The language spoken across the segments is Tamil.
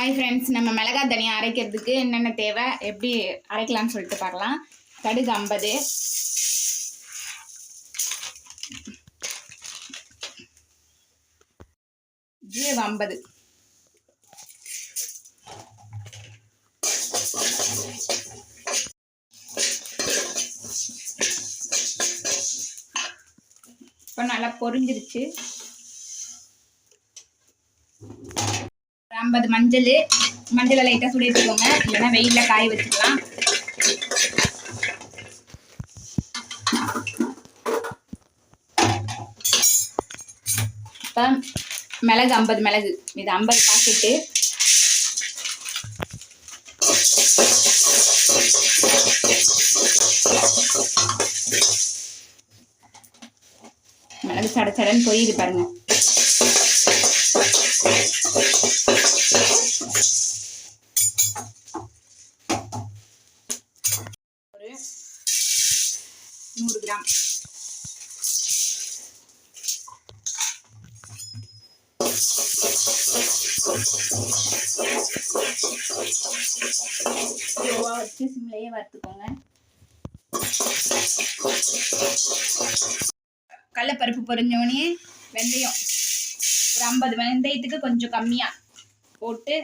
ஹாய் ஃப்ரெண்ட்ஸ், நம்ம மிளகாய் தனியாக அரைக்கிறதுக்கு என்னென்ன தேவை, எப்படி அரைக்கலாம்னு சொல்லிட்டு பார்க்கலாம். கடுகு 50, ஜீரகம் 50, இப்போ நல்லா பொரிஞ்சிருச்சு. 50 மஞ்சளை லைட்டாக சுட வச்சுக்கோங்க, இல்லைன்னா வெயிலில் காய வச்சுக்கலாம். இப்போ மிளகு 50 மிளகு, இது 50 பாக்கெட்டு. மிளகு சடச்சடன்னு பொரியுது பாருங்க. ஒரு 100 கிராம் வச்சு சிம்லையே வறுத்துக்கோங்க. கடலைப்பருப்பு பொரிஞ்சோடனே வெந்தயம் ஒரு 50 வெந்தயத்துக்கு கொஞ்சம் கம்மியாக போட்டு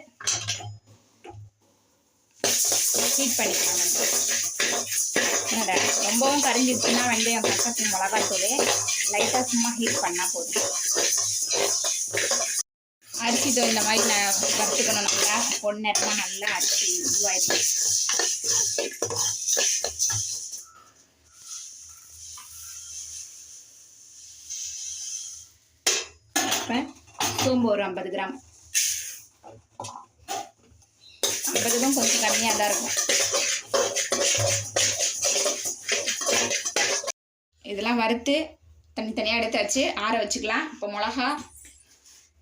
ஹீட் பண்ணிக்கலாம். ரொம்பவும் கரிஞ்சிருச்சுன்னா வெந்தயம் பக்கத்து மிளகாத்தூள் லைட்டாக சும்மா ஹீட் பண்ணால் போதும். அரிசி தோல் இந்த மாதிரி நான் வறுத்துக்கணும். நல்லா பொன்னேரமாக நல்லா அரிசி இதுவாயிடுச்சு. இப்போ சோம்பு ஒரு 50 கிராம், 50க்கும் கொஞ்சம் கம்மியாக தான் இருக்கும். இதெல்லாம் வறுத்து தனித்தனியாக எடுத்தாச்சு, ஆற வச்சுக்கலாம். இப்போ மிளகா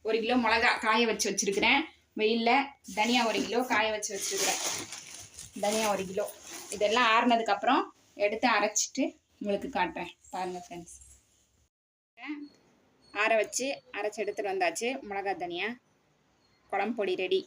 1 கிலோ மிளகா காய வச்சு வச்சுருக்கிறேன் வெயிலில். தனியா 1 கிலோ காய வச்சு வச்சுருக்கிறேன். தனியா 1 கிலோ. இதெல்லாம் ஆறுனதுக்கப்புறம் எடுத்து அரைச்சிட்டு உங்களுக்கு காட்டுறேன் பாருங்கள் ஃப்ரெண்ட்ஸ். ஆற வச்சு அரைச்சி எடுத்துகிட்டு வந்தாச்சு. மிளகா தனியா குழம்பு பொடி ரெடி.